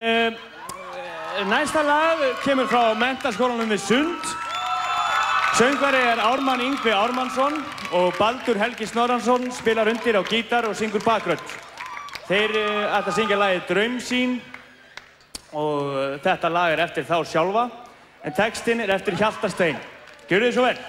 Næsta lag kemur frá Menntaskólanum við Sund. Söngvari Ármann Yngvi Ármannsson og Baldur Helgi Snorrason spilar undir á gítar og syngur bakrödd. Þeir ætla að syngja lagið Draumsýn og þetta lag eftir þá sjálfa, en textinn eftir Hjalta Stein. Gjörðu þið svo vel!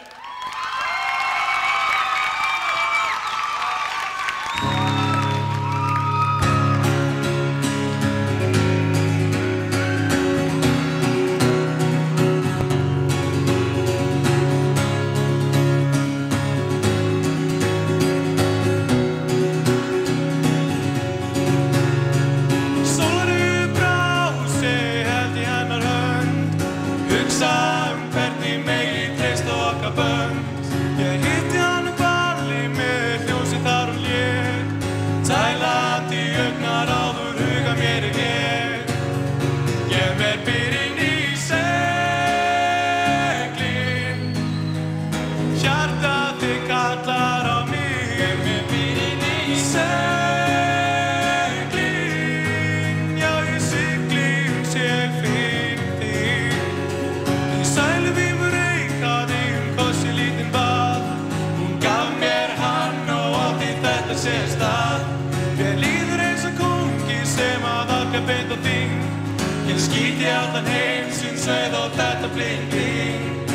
Skíti allan heim sinn sveið og þetta blikking.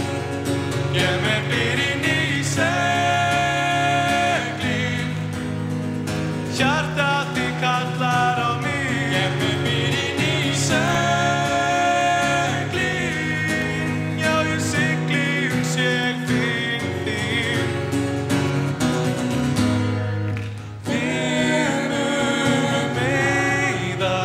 Ég mér býr inn í seglin. Hjartað þig kallar á mig. Ég mér býr inn í seglin. Já, ég sigli ég finn þig. Við munum eyða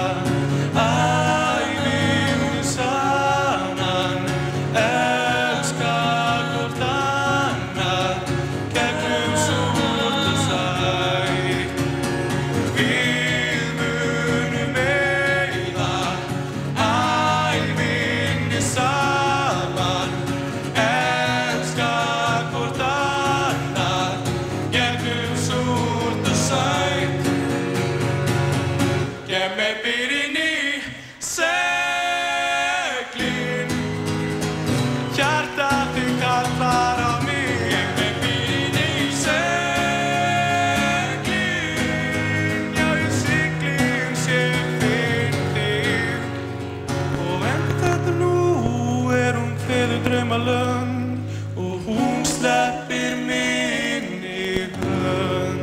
og hún sleppir minni hönd.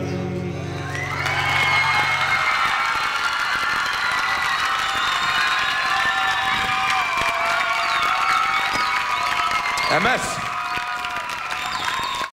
MS